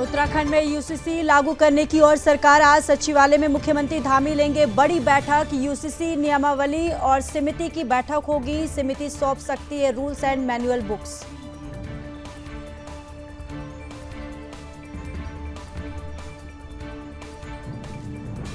उत्तराखंड में यूसीसी लागू करने की ओर सरकार आज सचिवालय में मुख्यमंत्री धामी लेंगे बड़ी बैठक। यूसीसी नियमावली और समिति की बैठक होगी। समिति सौंप सकती है rules and manual books.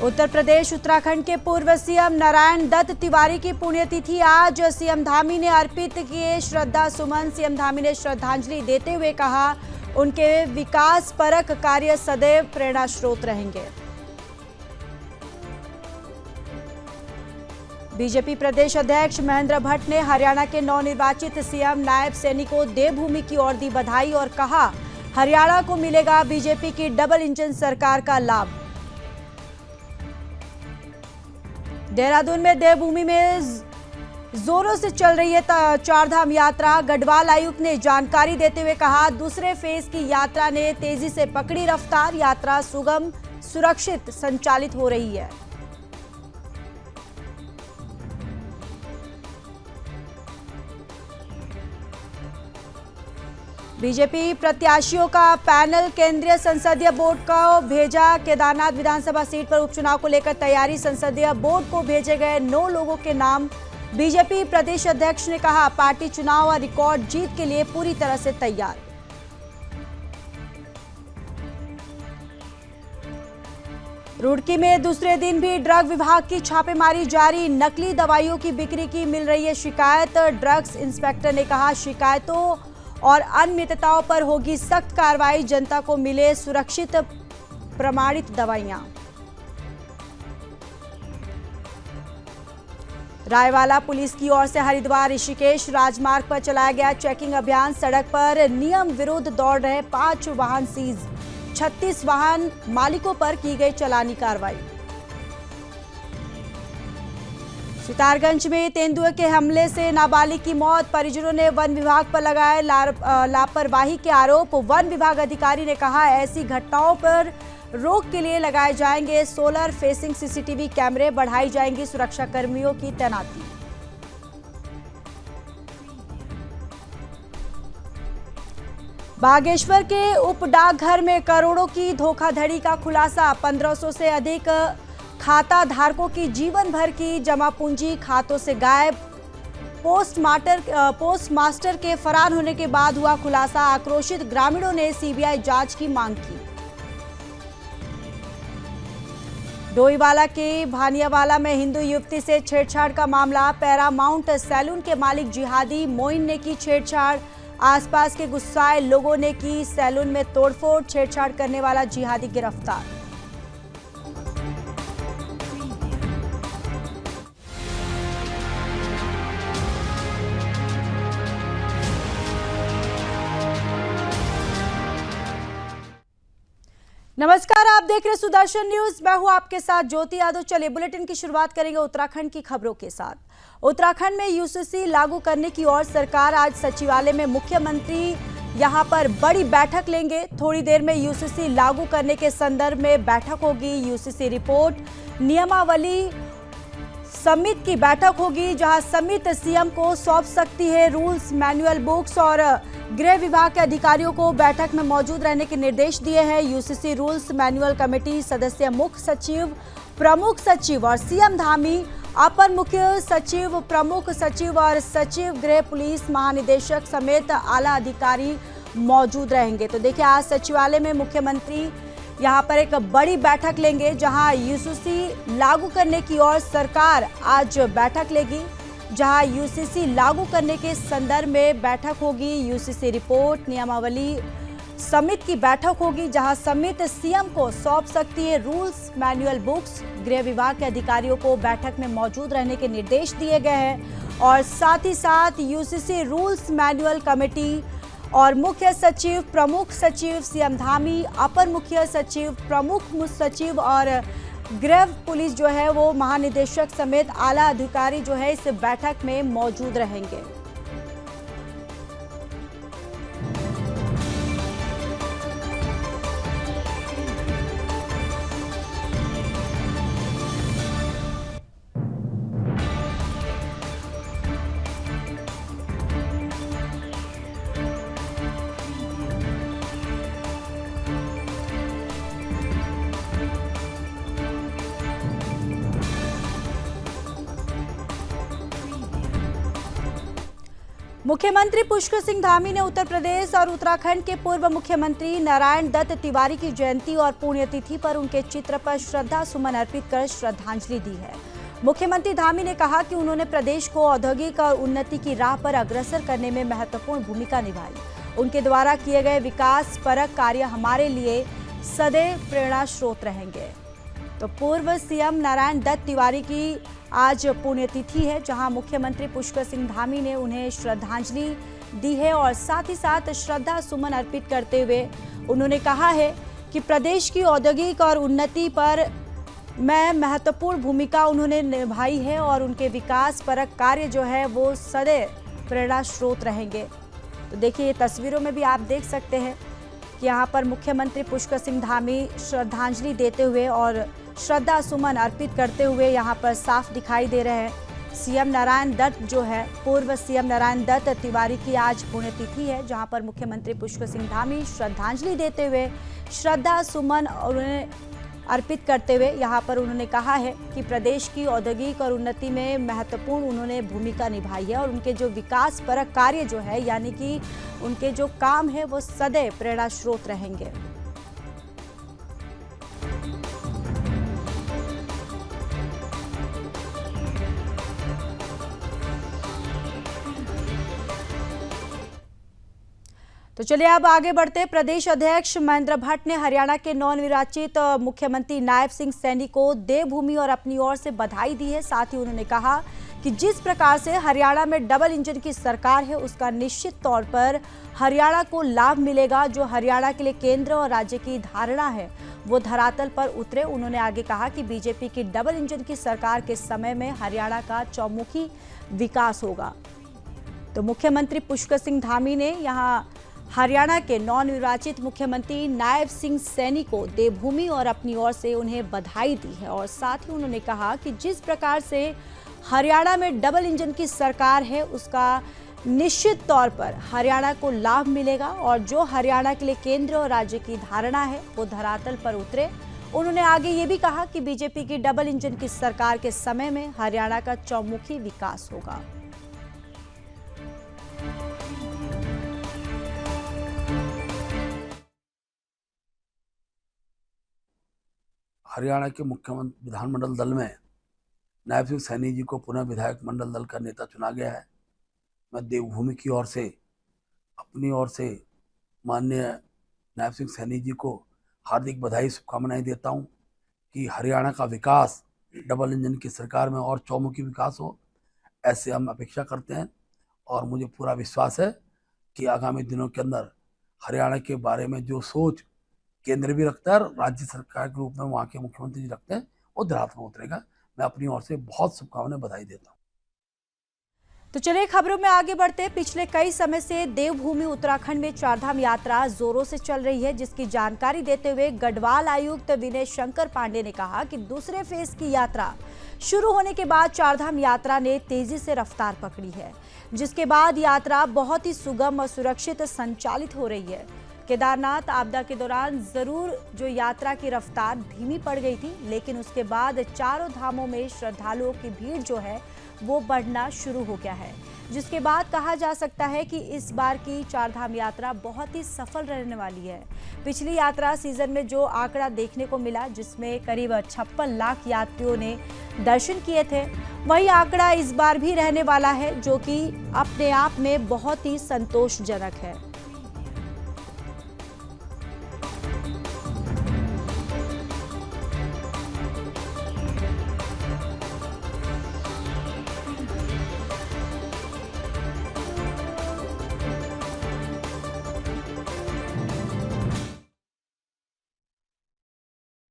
Uttar Pradesh Uttarakhand के पूर्व सीएम नारायण दत्त तिवारी की पुण्यतिथि आज। सीएम धामी ने अर्पित किए श्रद्धा सुमन। सीएम धामी ने श्रद्धांजलि देते हुए कहा, उनके विकास परक कार्य सदैव प्रेरणा स्रोत रहेंगे। बीजेपी प्रदेश अध्यक्ष महेंद्र भट्ट ने हरियाणा के नवनिर्वाचित सीएम नायब सैनी को देवभूमि की ओर दी बधाई और कहा, हरियाणा को मिलेगा बीजेपी की डबल इंजन सरकार का लाभ। देहरादून में देवभूमि में जोरों से चल रही है चारधाम यात्रा। गढ़वाल आयुक्त ने जानकारी देते हुए कहा, दूसरे फेज की यात्रा ने तेजी से पकड़ी रफ्तार। यात्रा सुगम सुरक्षित संचालित हो रही है। बीजेपी प्रत्याशियों का पैनल केंद्रीय संसदीय बोर्ड को भेजा। केदारनाथ विधानसभा सीट पर उपचुनाव को लेकर तैयारी। संसदीय बोर्ड को भेजे गए 9 लोगों के नाम। बीजेपी प्रदेश अध्यक्ष ने कहा, पार्टी चुनाव और रिकॉर्ड जीत के लिए पूरी तरह से तैयार। रुड़की में दूसरे दिन भी ड्रग विभाग की छापेमारी जारी। नकली दवाइयों की बिक्री की मिल रही है शिकायत। ड्रग्स इंस्पेक्टर ने कहा, शिकायतों और अनियमितताओं पर होगी सख्त कार्रवाई। जनता को मिले सुरक्षित प्रमाणित दवाइयां। रायवाला पुलिस की ओर से हरिद्वार ऋषिकेश राजमार्ग पर चलाया गया चेकिंग अभियान। सड़क पर नियम विरुद्ध दौड़ रहे 5 वाहन सीज। 36 वाहन मालिकों पर की गई चालानी कार्रवाई। सितारगंज में तेंदुए के हमले से नाबालिग की मौत। परिजनों ने वन विभाग पर लगाए लापरवाही के आरोप। वन विभाग अधिकारी ने कहा, ऐसी घटनाओं पर रोक के लिए लगाए जाएंगे सोलर फेसिंग सीसीटीवी कैमरे। बढ़ाई जाएंगी सुरक्षा कर्मियों की तैनाती। बागेश्वर के उप डाकघर में करोड़ों की धोखाधड़ी का खुलासा। 1500 से अधिक खाता धारकों की जीवन भर की जमा पूंजी खातों से गायब। पोस्टमास्टर के फरार होने के बाद हुआ खुलासा। आक्रोशित ग्रामीणों ने सीबीआई जांच की मांग की। डोईवाला के भानियावाला में हिंदू युवती से छेड़छाड़ का मामला। पैरामाउंट सैलून के मालिक जिहादी मोइन ने की छेड़छाड़। आसपास के गुस्साए लोगों ने की सैलून में तोड़फोड़। छेड़छाड़ करने वाला जिहादी गिरफ्तार। नमस्कार, आप देख रहे सुदर्शन न्यूज। मैं हूं आपके साथ ज्योति यादव। चलिए बुलेटिन की शुरुआत करेंगे उत्तराखंड की खबरों के साथ। उत्तराखंड में यूसीसी लागू करने की ओर सरकार आज सचिवालय में मुख्यमंत्री यहां पर बड़ी बैठक लेंगे। थोड़ी देर में यूसीसी लागू करने के संदर्भ में बैठक होगी। यूसीसी रिपोर्ट, नियमावली समिति की बैठक होगी, जहां समिति सीएम को सौंप सकती है रूल्स मैनुअल बुक्स। और गृह विभाग के अधिकारियों को बैठक में मौजूद रहने के निर्देश दिए हैं। यूसीसी रूल्स मैनुअल कमेटी सदस्य मुख्य सचिव, प्रमुख सचिव और सीएम धामी, अपर मुख्य सचिव, प्रमुख सचिव और सचिव गृह पुलिस महानिदेशक समेत आला अधिकारी मौजूद रहेंगे। तो देखिए, आज सचिवालय में मुख्यमंत्री यहां पर एक बड़ी बैठक लेंगे, जहां यूसीसी लागू करने की ओर सरकार आज बैठक लेगी, जहां यूसीसी लागू करने के संदर्भ में बैठक होगी। यूसीसी रिपोर्ट, नियमावली समिति की बैठक होगी, जहां समिति सीएम को सौंप सकती है रूल्स मैनुअल बुक्स। गृह विभाग के अधिकारियों को बैठक में मौजूद रहने के निर्देश दिए गए हैं। और साथ ही साथ यूसीसी रूल्स मैनुअल कमेटी और मुख्य सचिव, प्रमुख सचिव सीएम धामी, अपर मुख्य सचिव, प्रमुख सचिव और गृह पुलिस जो है वो महानिदेशक समेत आला अधिकारी जो है इस बैठक में मौजूद रहेंगे। मुख्यमंत्री पुष्कर सिंह धामी ने उत्तर प्रदेश और उत्तराखंड के पूर्व मुख्यमंत्री नारायण दत्त तिवारी की जयंती और पुण्यतिथि पर उनके चित्र पर श्रद्धा सुमन अर्पित कर श्रद्धांजलि दी है। मुख्यमंत्री धामी ने कहा कि उन्होंने प्रदेश को औद्योगिक और उन्नति की राह पर अग्रसर करने में महत्वपूर्ण भूमिका निभाई। उनके द्वारा किए गए विकास परक कार्य हमारे लिए सदैव प्रेरणा स्रोत रहेंगे। तो पूर्व सीएम नारायण दत्त तिवारी की आज पुण्यतिथि है, जहां मुख्यमंत्री पुष्कर सिंह धामी ने उन्हें श्रद्धांजलि दी है और साथ ही साथ श्रद्धा सुमन अर्पित करते हुए उन्होंने कहा है कि प्रदेश की औद्योगिक और उन्नति पर मैं महत्वपूर्ण भूमिका उन्होंने निभाई है और उनके विकास परक कार्य जो है वो सदैव प्रेरणा स्रोत रहेंगे। तो देखिए, ये तस्वीरों में भी आप देख सकते हैं कि यहाँ पर मुख्यमंत्री पुष्कर सिंह धामी श्रद्धांजलि देते हुए और श्रद्धा सुमन अर्पित करते हुए यहाँ पर साफ दिखाई दे रहे हैं। सीएम नारायण दत्त जो है, पूर्व सीएम नारायण दत्त तिवारी की आज पुण्यतिथि है, जहाँ पर मुख्यमंत्री पुष्कर सिंह धामी श्रद्धांजलि देते हुए श्रद्धा सुमन उन्हें अर्पित करते हुए यहाँ पर उन्होंने कहा है कि प्रदेश की औद्योगिक और उन्नति में महत्वपूर्ण उन्होंने भूमिका निभाई है और उनके जो विकास परक कार्य जो है, यानी कि उनके जो काम है वो सदैव प्रेरणा स्रोत रहेंगे। तो चलिए अब आगे बढ़ते। प्रदेश अध्यक्ष महेंद्र भट्ट ने हरियाणा के नवनिर्वाचित मुख्यमंत्री नायब सिंह सैनी को देवभूमि और अपनी ओर से बधाई दी है। साथ ही उन्होंने कहा कि जिस प्रकार से हरियाणा में डबल इंजन की सरकार है, उसका निश्चित तौर पर हरियाणा को लाभ मिलेगा। जो हरियाणा के लिए केंद्र और राज्य की धारणा है वो धरातल पर उतरे। उन्होंने आगे कहा कि बीजेपी की डबल इंजन की सरकार के समय में हरियाणा का चौमुखी विकास होगा। तो मुख्यमंत्री पुष्कर सिंह धामी ने यहाँ हरियाणा के नवनिर्वाचित मुख्यमंत्री नायब सिंह सैनी को देवभूमि और अपनी ओर से उन्हें बधाई दी है और साथ ही उन्होंने कहा कि जिस प्रकार से हरियाणा में डबल इंजन की सरकार है, उसका निश्चित तौर पर हरियाणा को लाभ मिलेगा और जो हरियाणा के लिए केंद्र और राज्य की धारणा है वो धरातल पर उतरे। उन्होंने आगे ये भी कहा कि बीजेपी की डबल इंजन की सरकार के समय में हरियाणा का चौमुखी विकास होगा। हरियाणा के मुख्यमंत्री विधानमंडल दल में नायब सिंह सैनी जी को पुनः विधायक मंडल दल का नेता चुना गया है। मैं देवभूमि की ओर से, अपनी ओर से माननीय नायब सिंह सैनी जी को हार्दिक बधाई, शुभकामनाएं देता हूं कि हरियाणा का विकास डबल इंजन की सरकार में और चौमुखी विकास हो, ऐसे हम अपेक्षा करते हैं। और मुझे पूरा विश्वास है कि आगामी दिनों के अंदर हरियाणा के बारे में जो सोच केंद्र भी रखता है और राज्य सरकार के रूप में वहाँ के मुख्यमंत्री जी रखते हैं, वो धरातल में उतरेगा। मैं अपनी ओर से बहुत शुभकामनाएं, बधाई देता हूँ। तो चलिए खबरों में आगे बढ़ते। पिछले कई समय से देवभूमि उत्तराखंड में चारधाम यात्रा जोरों से चल रही है, जिसकी जानकारी देते हुए गढ़वाल आयुक्त विनय शंकर पांडे ने कहा कि दूसरे फेज की यात्रा शुरू होने के बाद चारधाम यात्रा ने तेजी से रफ्तार पकड़ी है, जिसके बाद यात्रा बहुत ही सुगम और सुरक्षित संचालित हो रही है। केदारनाथ आपदा के दौरान जरूर जो यात्रा की रफ्तार धीमी पड़ गई थी, लेकिन उसके बाद चारों धामों में श्रद्धालुओं की भीड़ जो है वो बढ़ना शुरू हो गया है, जिसके बाद कहा जा सकता है कि इस बार की चारधाम यात्रा बहुत ही सफल रहने वाली है। पिछली यात्रा सीजन में जो आंकड़ा देखने को मिला, जिसमें करीब 56 लाख यात्रियों ने दर्शन किए थे, वही आंकड़ा इस बार भी रहने वाला है, जो कि अपने आप में बहुत ही संतोषजनक है।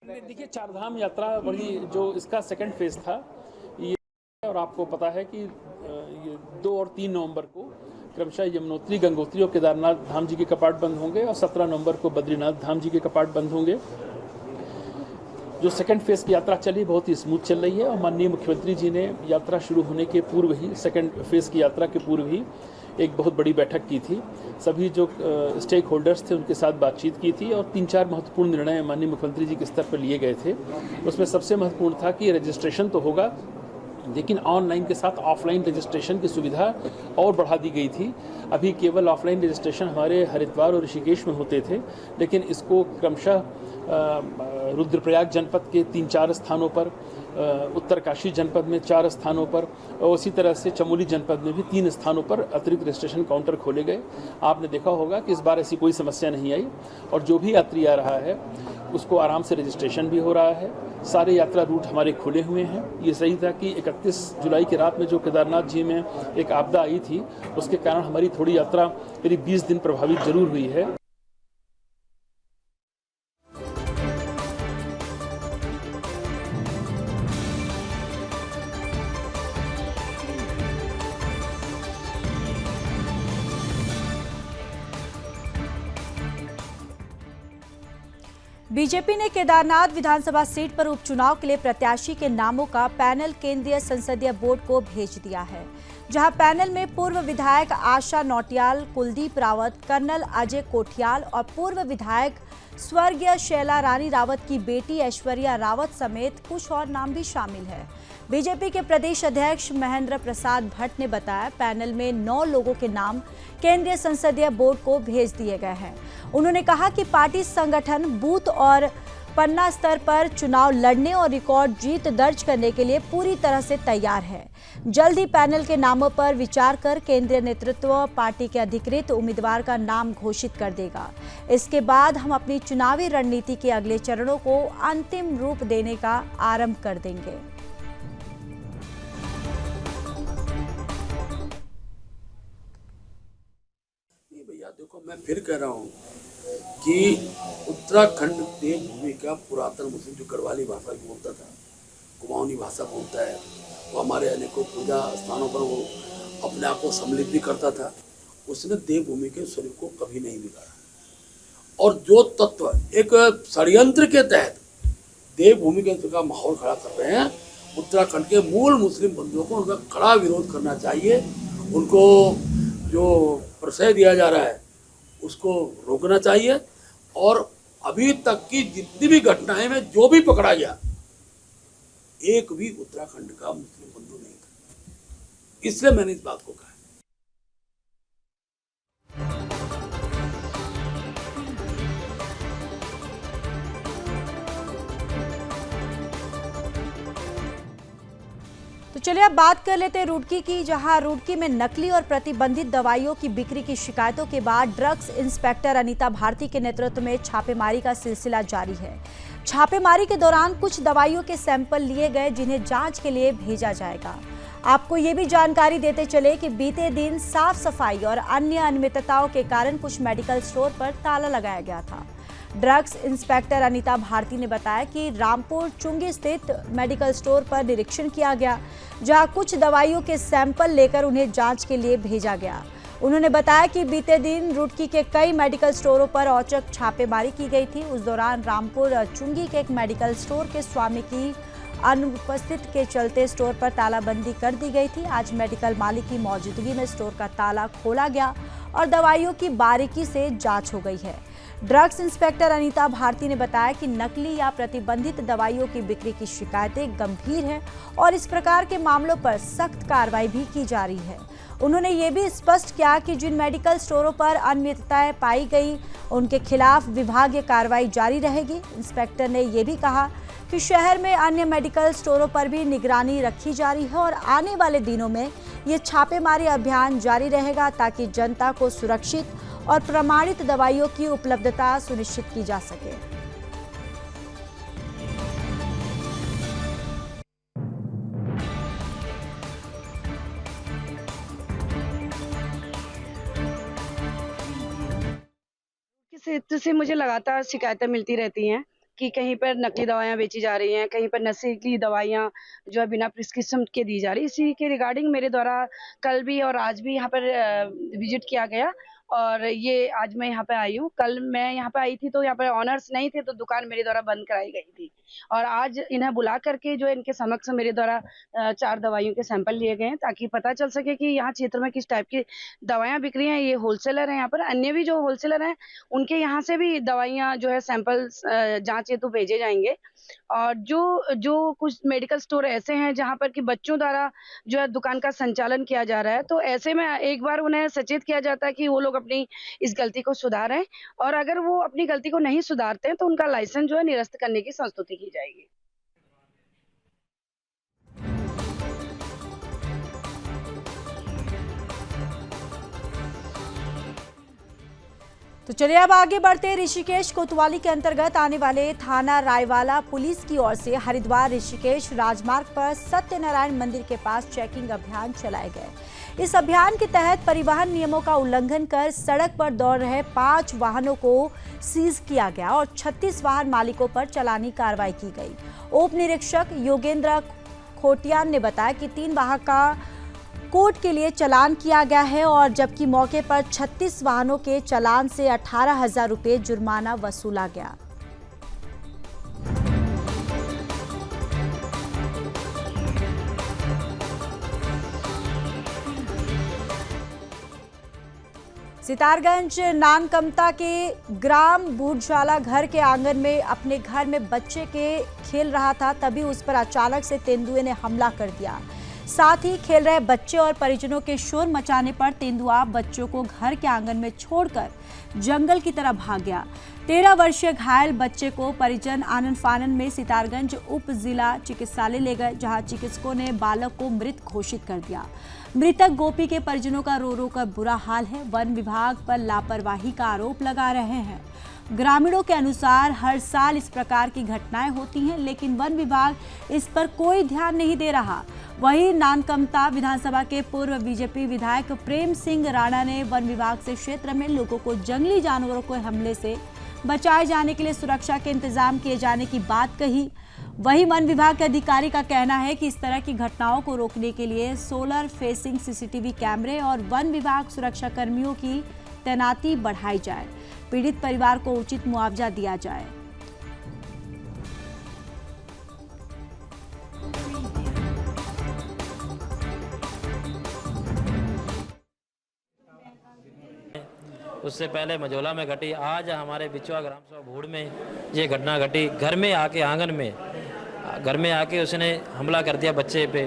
देखिए, चारधाम यात्रा बड़ी जो इसका सेकंड फेज था ये, और आपको पता है कि ये 2 और 3 नवंबर को क्रमशः यमुनोत्री, गंगोत्री और केदारनाथ धाम जी के कपाट बंद होंगे और 17 नवंबर को बद्रीनाथ धाम जी के कपाट बंद होंगे। जो सेकंड फेज की यात्रा चली बहुत ही स्मूथ चल रही है और माननीय मुख्यमंत्री जी ने यात्रा शुरू होने के पूर्व ही, सेकंड फेज की यात्रा के पूर्व ही एक बहुत बड़ी बैठक की थी। सभी जो स्टेक होल्डर्स थे उनके साथ बातचीत की थी और 3-4 महत्वपूर्ण निर्णय माननीय मुख्यमंत्री जी के स्तर पर लिए गए थे। उसमें सबसे महत्वपूर्ण था कि रजिस्ट्रेशन तो होगा, लेकिन ऑनलाइन के साथ ऑफलाइन रजिस्ट्रेशन की सुविधा और बढ़ा दी गई थी। अभी केवल ऑफलाइन रजिस्ट्रेशन हमारे हरिद्वार और ऋषिकेश में होते थे, लेकिन इसको क्रमशः रुद्रप्रयाग जनपद के 3-4 स्थानों पर, उत्तरकाशी जनपद में 4 स्थानों पर और उसी तरह से चमोली जनपद में भी 3 स्थानों पर अतिरिक्त रजिस्ट्रेशन काउंटर खोले गए। आपने देखा होगा कि इस बार ऐसी कोई समस्या नहीं आई और जो भी यात्री आ रहा है उसको आराम से रजिस्ट्रेशन भी हो रहा है। सारे यात्रा रूट हमारे खुले हुए हैं। ये सही था कि 31 जुलाई की रात में जो केदारनाथ जी में एक आपदा आई थी, उसके कारण हमारी थोड़ी यात्रा करीब 20 दिन प्रभावित जरूर हुई है। बीजेपी ने केदारनाथ विधानसभा सीट पर उपचुनाव के लिए प्रत्याशी के नामों का पैनल केंद्रीय संसदीय बोर्ड को भेज दिया है, जहां पैनल में पूर्व विधायक आशा नौटियाल, कुलदीप रावत, कर्नल अजय कोठियाल और पूर्व विधायक स्वर्गीय शैला रानी रावत की बेटी ऐश्वर्या रावत समेत कुछ और नाम भी शामिल है। बीजेपी के प्रदेश अध्यक्ष महेंद्र प्रसाद भट्ट ने बताया, पैनल में 9 लोगों के नाम केंद्रीय संसदीय बोर्ड को भेज दिए गए हैं। उन्होंने कहा कि पार्टी संगठन बूथ और पन्ना स्तर पर चुनाव लड़ने और रिकॉर्ड जीत दर्ज करने के लिए पूरी तरह से तैयार है। जल्द ही पैनल के नामों पर विचार कर केंद्रीय नेतृत्व पार्टी के अधिकृत उम्मीदवार का नाम घोषित कर देगा। इसके बाद हम अपनी चुनावी रणनीति के अगले चरणों को अंतिम रूप देने का आरंभ कर देंगे। भैया देखो, मैं फिर कह रहा हूँ कि उत्तराखंड देवभूमि का पुरातन मुस्लिम जो गढ़वाली भाषा बोलता था, कुमाऊनी भाषा बोलता है, वो हमारे अनेकों पूजा स्थानों पर वो अपने आप को सम्मिलित भी करता था। उसने देवभूमि के स्वरूप को कभी नहीं बिगाड़ा। और जो तत्व एक षड्यंत्र के तहत देवभूमि के का माहौल खड़ा कर रहे हैं, उत्तराखंड के मूल मुस्लिम बंधुओं को उनका कड़ा विरोध करना चाहिए। उनको जो प्रश्रय दिया जा रहा है उसको रोकना चाहिए। और अभी तक की जितनी भी घटनाएं में जो भी पकड़ा गया, एक भी उत्तराखंड का मुस्लिम बंधु नहीं था। इसलिए मैंने इस बात को कहा। तो चलिए अब बात कर लेते हैं रुड़की की, जहां रुड़की में नकली और प्रतिबंधित दवाइयों की बिक्री की शिकायतों के बाद ड्रग्स इंस्पेक्टर अनीता भारती के नेतृत्व में छापेमारी का सिलसिला जारी है। छापेमारी के दौरान कुछ दवाइयों के सैंपल लिए गए, जिन्हें जांच के लिए भेजा जाएगा। आपको ये भी जानकारी देते चले कि बीते दिन साफ सफाई और अन्य अनियमितताओं के कारण कुछ मेडिकल स्टोर पर ताला लगाया गया था। ड्रग्स इंस्पेक्टर अनीता भारती ने बताया कि रामपुर चुंगी स्थित मेडिकल स्टोर पर निरीक्षण किया गया, जहां कुछ दवाइयों के सैंपल लेकर उन्हें जांच के लिए भेजा गया। उन्होंने बताया कि बीते दिन रुड़की के कई मेडिकल स्टोरों पर औचक छापेमारी की गई थी। उस दौरान रामपुर चुंगी के एक मेडिकल स्टोर के स्वामी की अनुपस्थित के चलते स्टोर पर तालाबंदी कर दी गई थी। आज मेडिकल मालिक की मौजूदगी में स्टोर का ताला खोला गया और दवाइयों की बारीकी से जांच हो गई है। ड्रग्स इंस्पेक्टर अनीता भारती ने बताया कि नकली या प्रतिबंधित दवाइयों की बिक्री की शिकायतें गंभीर हैं और इस प्रकार के मामलों पर सख्त कार्रवाई भी की जा रही है। उन्होंने ये भी स्पष्ट किया कि जिन मेडिकल स्टोरों पर अनियमितताएं पाई गई, उनके खिलाफ विभागीय कार्रवाई जारी रहेगी। इंस्पेक्टर ने ये भी कहा कि शहर में अन्य मेडिकल स्टोरों पर भी निगरानी रखी जा रही है और आने वाले दिनों में ये छापेमारी अभियान जारी रहेगा, ताकि जनता को सुरक्षित और प्रमाणित दवाइयों की उपलब्धता सुनिश्चित की जा सके। क्षेत्र से मुझे लगातार शिकायतें मिलती रहती हैं कि कहीं पर नकली दवाइयाँ बेची जा रही हैं, कहीं पर नशीली दवाइयाँ जो है बिना प्रिस्क्रिप्शन के दी जा रही है। इसी के रिगार्डिंग मेरे द्वारा कल भी और आज भी यहाँ पर विजिट किया गया और ये आज मैं यहाँ पे आई हूँ। कल मैं यहाँ पे आई थी तो यहाँ पे ऑनर्स नहीं थे, तो दुकान मेरे द्वारा बंद कराई गई थी, और आज इन्हें बुला करके जो इनके समक्ष मेरे द्वारा 4 दवाइयों के सैंपल लिए गए हैं, ताकि पता चल सके कि यहाँ क्षेत्र में किस टाइप की दवाइयाँ बिक रही हैं। ये होलसेलर हैं, यहाँ पर अन्य भी जो होलसेलर हैं उनके यहाँ से भी दवाइयाँ जो है सैंपल जांच हेतु भेजे जाएंगे। और जो कुछ मेडिकल स्टोर ऐसे हैं जहाँ पर कि बच्चों द्वारा जो है दुकान का संचालन किया जा रहा है, तो ऐसे में एक बार उन्हें सचेत किया जाता है कि वो लोग अपनी इस गलती को सुधारें, और अगर वो अपनी गलती को नहीं सुधारते हैं तो उनका लाइसेंस जो है निरस्त करने की संस्तुति की जाएगी। तो चलिए अब आगे बढ़ते। ऋषिकेश कोतवाली के अंतर्गत आने वाले थाना रायवाला पुलिस की ओर से हरिद्वार ऋषिकेश राजमार्ग पर सत्यनारायण मंदिर के पास चेकिंग अभियान चलाए गए। इस अभियान के तहत परिवहन नियमों का उल्लंघन कर सड़क पर दौड़ रहे 5 वाहनों को सीज किया गया और 36 वाहन मालिकों पर चालानी कार्रवाई की गई। उप निरीक्षक योगेंद्र खोटियान ने बताया कि 3 वाहन का कोर्ट के लिए चालान किया गया है, और जबकि मौके पर 36 वाहनों के चालान से 18,000 रुपये जुर्माना वसूला गया। सितारगंज नानकमता के ग्राम बूढ़शाला घर के आंगन में अपने घर में बच्चे के खेल रहा था, तभी उस पर अचानक से तेंदुए ने हमला कर दिया। साथ ही खेल रहे बच्चे और परिजनों के शोर मचाने पर तेंदुआ बच्चों को घर के आंगन में छोड़कर जंगल की तरफ भाग गया। 13 वर्षीय घायल बच्चे को परिजन आनन फानन में सितारगंज उप जिला चिकित्सालय ले गए, जहां चिकित्सकों ने बालक को मृत घोषित कर दिया। मृतक गोपी के परिजनों का रो रो कर बुरा हाल है। वन विभाग पर लापरवाही का आरोप लगा रहे हैं। ग्रामीणों के अनुसार हर साल इस प्रकार की घटनाएं होती हैं, लेकिन वन विभाग इस पर कोई ध्यान नहीं दे रहा। वहीं नानकमता विधानसभा के पूर्व बीजेपी विधायक प्रेम सिंह राणा ने वन विभाग से क्षेत्र में लोगों को जंगली जानवरों के हमले से बचाए जाने के लिए सुरक्षा के इंतजाम किए जाने की बात कही। वहीं वन विभाग के अधिकारी का कहना है कि इस तरह की घटनाओं को रोकने के लिए सोलर फेसिंग सीसीटीवी कैमरे और वन विभाग सुरक्षा कर्मियों की तैनाती बढ़ाई जाए। पीड़ित परिवार को उचित मुआवजा दिया जाए। उससे पहले मझोला में घटी, आज हमारे बिचवा ग्राम सभा भूड़ में ये घटना घटी। घर में आके आंगन में घर में आके उसने हमला कर दिया बच्चे पे।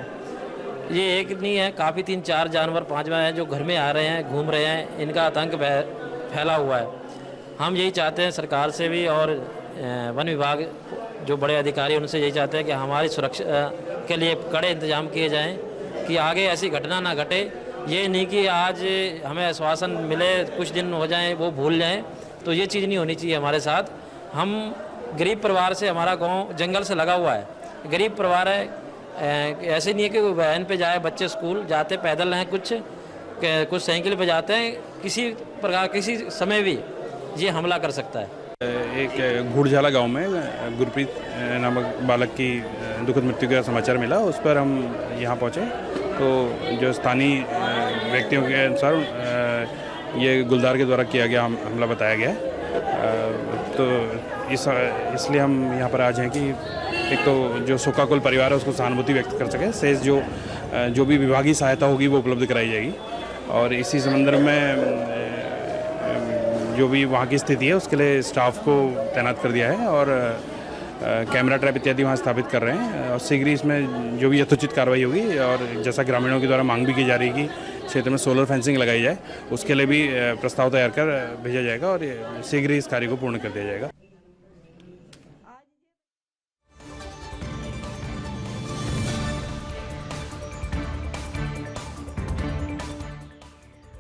ये एक नहीं है, काफ़ी 3-4 जानवर 5 हैं जो घर में आ रहे हैं, घूम रहे हैं। इनका आतंक फैला हुआ है। हम यही चाहते हैं सरकार से भी और वन विभाग जो बड़े अधिकारी उनसे यही चाहते हैं कि हमारी सुरक्षा के लिए कड़े इंतजाम किए जाएं कि आगे ऐसी घटना ना घटे। ये नहीं कि आज हमें आश्वासन मिले, कुछ दिन हो जाएं, वो भूल जाएं, तो ये चीज़ नहीं होनी चाहिए हमारे साथ। हम गरीब परिवार से, हमारा गांव जंगल से लगा हुआ है, गरीब परिवार है। ऐसे नहीं है कि वैन पे जाए बच्चे, स्कूल जाते पैदल हैं, कुछ साइकिल पे जाते हैं। किसी प्रकार किसी समय भी ये हमला कर सकता है। एक घुड़झाला गांव में गुरप्रीत नामक बालक की दुखद मृत्यु का समाचार मिला। उस पर हम यहाँ पहुँचे तो जो स्थानीय व्यक्तियों के अनुसार ये गुलदार के द्वारा किया गया हमला बताया गया। तो इसलिए हम यहाँ पर आज हैं कि एक तो जो शोकाकुल परिवार है उसको सहानुभूति व्यक्त कर सके, शेष जो भी विभागीय सहायता होगी वो उपलब्ध कराई जाएगी। और इसी संबंध में जो भी वहाँ की स्थिति है उसके लिए स्टाफ को तैनात कर दिया है और कैमरा ट्रैप इत्यादि वहाँ स्थापित कर रहे हैं। और शीघ्र ही इसमें जो भी यथोचित कार्रवाई होगी, और जैसा ग्रामीणों के द्वारा मांग भी की जा रही है कि क्षेत्र में सोलर फेंसिंग लगाई जाए, उसके लिए भी प्रस्ताव तैयार कर भेजा जाएगा और शीघ्र ही इस कार्य को पूर्ण कर दिया जाएगा।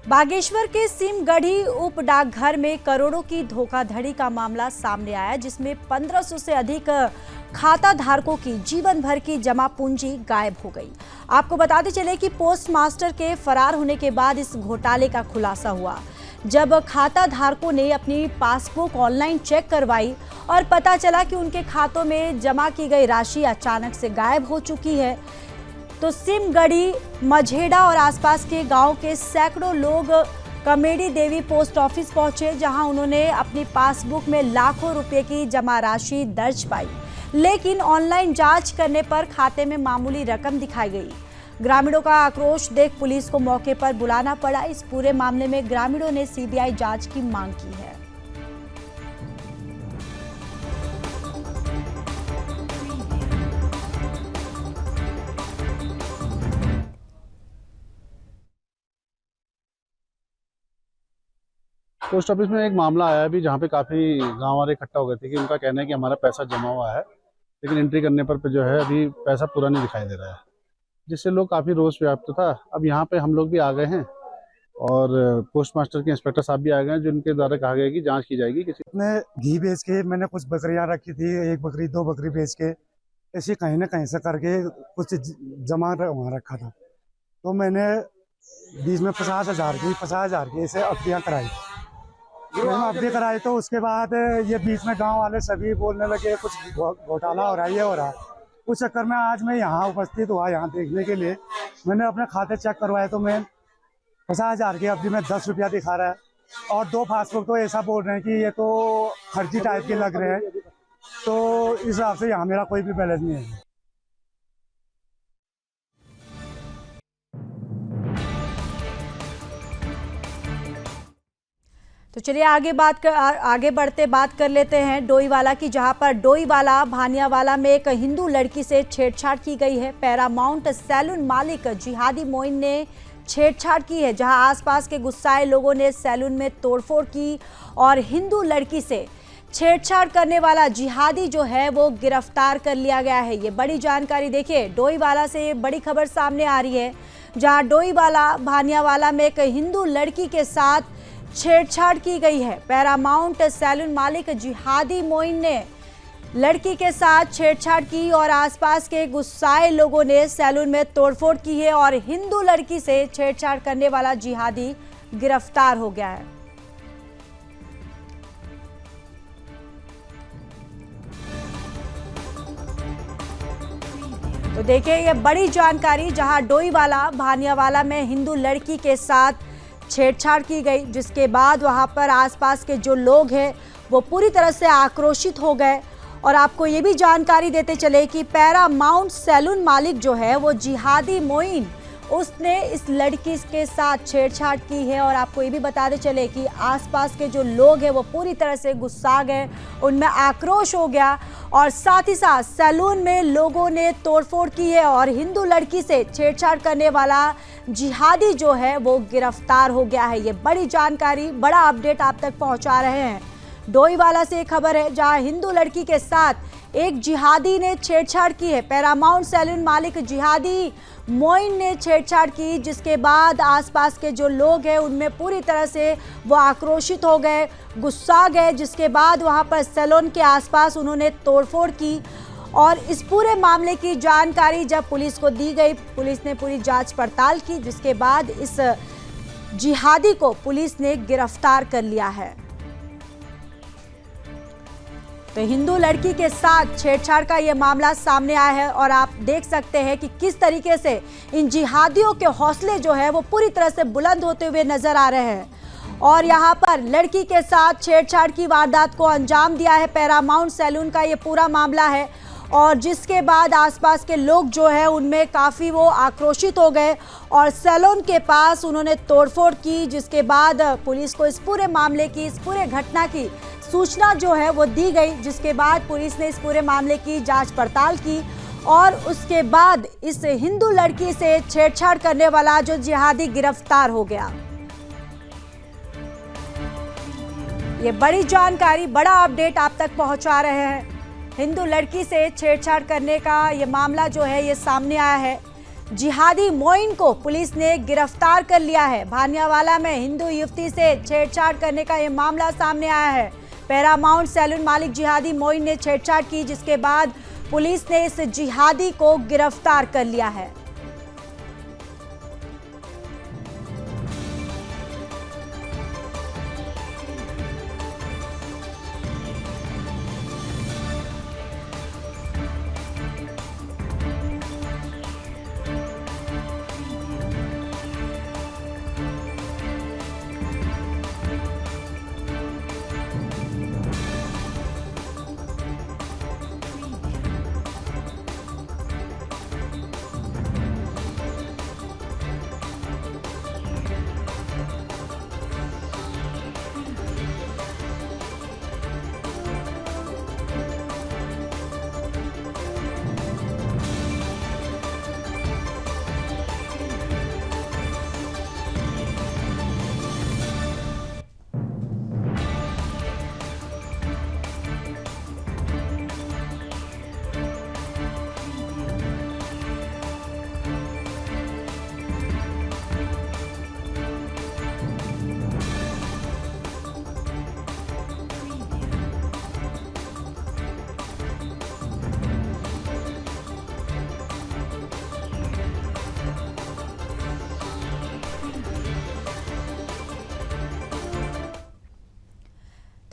बागेश्वर के सिमगढ़ी उप डाकघर में करोड़ों की धोखाधड़ी का मामला सामने आया, जिसमें 1500 से अधिक खाता धारकों की जीवन भर की जमा पूंजी गायब हो गई। आपको बताते चले कि पोस्ट मास्टर के फरार होने के बाद इस घोटाले का खुलासा हुआ, जब खाता धारकों ने अपनी पासबुक ऑनलाइन चेक करवाई और पता चला कि उनके खातों में जमा की गई राशि अचानक से गायब हो चुकी है। तो सिमगढ़ी, मझेड़ा और आसपास के गांव के सैकड़ों लोग कमेडी देवी पोस्ट ऑफिस पहुंचे, जहां उन्होंने अपनी पासबुक में लाखों रुपए की जमा राशि दर्ज पाई, लेकिन ऑनलाइन जांच करने पर खाते में मामूली रकम दिखाई गई। ग्रामीणों का आक्रोश देख पुलिस को मौके पर बुलाना पड़ा। इस पूरे मामले में ग्रामीणों ने सीबीआई जांच की मांग की है। पोस्ट ऑफिस में एक मामला आया अभी, जहाँ पे काफ़ी गांव वाले इकट्ठा हो गए थे कि उनका कहना है कि हमारा पैसा जमा हुआ है, लेकिन एंट्री करने पर जो है अभी पैसा पूरा नहीं दिखाई दे रहा है, जिससे लोग काफ़ी रोष व्याप्त था। अब यहाँ पे हम लोग भी आ गए हैं और पोस्ट मास्टर के इंस्पेक्टर साहब भी आ गए हैं, जिनके द्वारा कहा गया है कि जाँच की जाएगी। ने घी बेच के मैंने कुछ बकरियाँ रखी थी, 1 बकरी 2 बकरी बेच के ऐसे कहीं ना कहीं से करके कुछ जमा वहाँ रखा था। तो मैंने बीच में 50,000 की ऐसे अफ्तियाँ कराई। अवधि कराई तो उसके बाद ये बीच में गांव वाले सभी बोलने लगे कुछ घोटाला हो रहा है, ये हो रहा है। उस चक्कर में आज मैं यहाँ उपस्थित हुआ, यहाँ देखने के लिए। मैंने अपने खाते चेक करवाए तो मैं 50,000 की अवधि में 10 रुपया दिखा रहा है, और 2 पासबुक तो ऐसा बोल रहे हैं कि ये तो फर्जी टाइप के लग रहे हैं। तो इस हिसाब से यहाँ मेरा कोई भी बैलेंस नहीं है। तो चलिए आगे बढ़ते बात कर लेते हैं डोईवाला की, जहां पर डोईवाला भानियावाला में एक हिंदू लड़की से छेड़छाड़ की गई है। पैरामाउंट सैलून मालिक जिहादी मोइन ने छेड़छाड़ की है, जहां आसपास के गुस्साए लोगों ने सैलून में तोड़फोड़ की और हिंदू लड़की से छेड़छाड़ करने वाला जिहादी जो है वो गिरफ्तार कर लिया गया है। ये बड़ी जानकारी देखिए, डोईवाला से ये बड़ी खबर सामने आ रही है, जहां डोईवाला भानियावाला में एक हिंदू लड़की के साथ छेड़छाड़ की गई है। पैरामाउंट सैलून मालिक जिहादी मोइन ने लड़की के साथ छेड़छाड़ की और आसपास के गुस्साए लोगों ने सैलून में तोड़फोड़ की है और हिंदू लड़की से छेड़छाड़ करने वाला जिहादी गिरफ्तार हो गया है। तो देखिए ये बड़ी जानकारी, जहां डोईवाला भानियावाला में हिंदू लड़की के साथ छेड़छाड़ की गई, जिसके बाद वहां पर आसपास के जो लोग हैं वो पूरी तरह से आक्रोशित हो गए। और आपको ये भी जानकारी देते चले कि पैरामाउंट सैलून मालिक जो है वो जिहादी मोइन, उसने इस लड़की के साथ छेड़छाड़ की है। और आपको ये भी बताते चले कि आसपास के जो लोग हैं वो पूरी तरह से गुस्सा गए, उनमें आक्रोश हो गया और साथ ही साथ सैलून में लोगों ने तोड़फोड़ की है और हिंदू लड़की से छेड़छाड़ करने वाला जिहादी जो है वो गिरफ्तार हो गया है। ये बड़ी जानकारी, बड़ा अपडेट आप तक पहुंचा रहे हैं। डोईवाला से खबर है, जहां हिंदू लड़की के साथ एक जिहादी ने छेड़छाड़ की है। पैरामाउंट सैलून मालिक जिहादी मोइन ने छेड़छाड़ की, जिसके बाद आसपास के जो लोग हैं उनमें पूरी तरह से वो आक्रोशित हो गए, गुस्सा गए, जिसके बाद वहां पर सैलून के आसपास उन्होंने तोड़फोड़ की। और इस पूरे मामले की जानकारी जब पुलिस को दी गई, पुलिस ने पूरी जांच पड़ताल की, जिसके बाद इस जिहादी को पुलिस ने गिरफ्तार कर लिया है। तो हिंदू लड़की के साथ छेड़छाड़ का ये मामला सामने आया है और आप देख सकते हैं कि किस तरीके से इन जिहादियों के हौसले जो है वो पूरी तरह से बुलंद होते हुए नजर आ रहे हैं। और यहाँ पर लड़की के साथ छेड़छाड़ की वारदात को अंजाम दिया है। पैरामाउंट सैलून का ये पूरा मामला है और जिसके बाद आसपास के लोग जो है उनमें काफ़ी वो आक्रोशित हो गए और सैलून के पास उन्होंने तोड़फोड़ की, जिसके बाद पुलिस को इस पूरे मामले की, इस पूरे घटना की सूचना जो है वो दी गई, जिसके बाद पुलिस ने इस पूरे मामले की जांच पड़ताल की और उसके बाद इस हिंदू लड़की से छेड़छाड़ करने वाला जो जिहादी गिरफ्तार हो गया। ये बड़ी जानकारी, बड़ा अपडेट आप तक पहुंचा रहे हैं। हिंदू लड़की से छेड़छाड़ करने का ये मामला जो है ये सामने आया है। जिहादी मोइन को पुलिस ने गिरफ्तार कर लिया है। भानियावाला में हिंदू युवती से छेड़छाड़ करने का ये मामला सामने आया है। पैरामाउंट सैलून मालिक जिहादी मोइन ने छेड़छाड़ की, जिसके बाद पुलिस ने इस जिहादी को गिरफ्तार कर लिया है।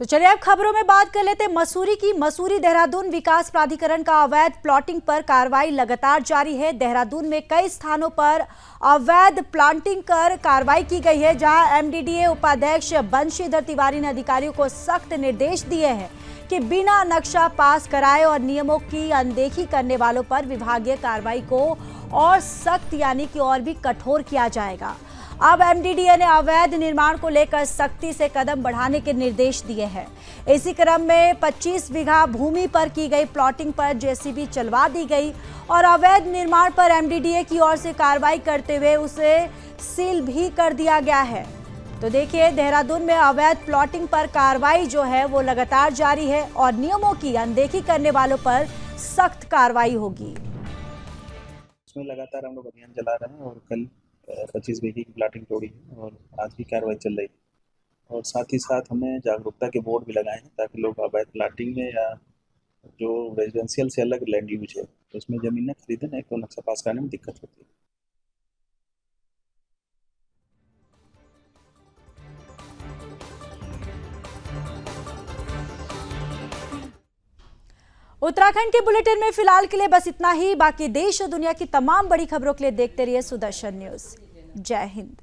तो चलिए अब खबरों में बात कर लेते हैं मसूरी की। मसूरी देहरादून विकास प्राधिकरण का अवैध प्लॉटिंग पर कार्रवाई लगातार जारी है। देहरादून में कई स्थानों पर अवैध प्लांटिंग कर कार्रवाई की गई है, जहां एमडीडीए उपाध्यक्ष बंशीधर तिवारी ने अधिकारियों को सख्त निर्देश दिए हैं कि बिना नक्शा पास कराए और नियमों की अनदेखी करने वालों पर विभागीय कार्रवाई को और सख्त यानी कि और भी कठोर किया जाएगा। अब एमडीडीए ने अवैध निर्माण को लेकर सख्ती से कदम बढ़ाने के निर्देश दिए हैं। इसी क्रम में 25 बीघा भूमि पर की गई प्लॉटिंग पर जेसीबी चलवा दी गई और अवैध निर्माण पर एमडीडीए की ओर से कार्रवाई करते हुए उसे सील भी कर दिया गया है। तो देखिए, देहरादून में अवैध प्लॉटिंग पर कार्रवाई जो है वो लगातार जारी है और नियमों की अनदेखी करने वालों पर सख्त कार्रवाई होगी। इसमें लगातार हम लोग अभियान चला रहे हैं और कल 25 बीघे की प्लाटिंग तोड़ी है और आज भी कार्रवाई चल रही है। और साथ ही साथ हमने जागरूकता के बोर्ड भी लगाए हैं ताकि लोग अवैध प्लाटिंग में या जो रेजिडेंशियल से अलग लैंड यूज है तो उसमें ज़मीन न खरीदें, नहीं तो नक्शा पास करने में दिक्कत होती है। उत्तराखंड के बुलेटिन में फिलहाल के लिए बस इतना ही। बाकी देश और दुनिया की तमाम बड़ी खबरों के लिए देखते रहिए सुदर्शन न्यूज। जय हिंद।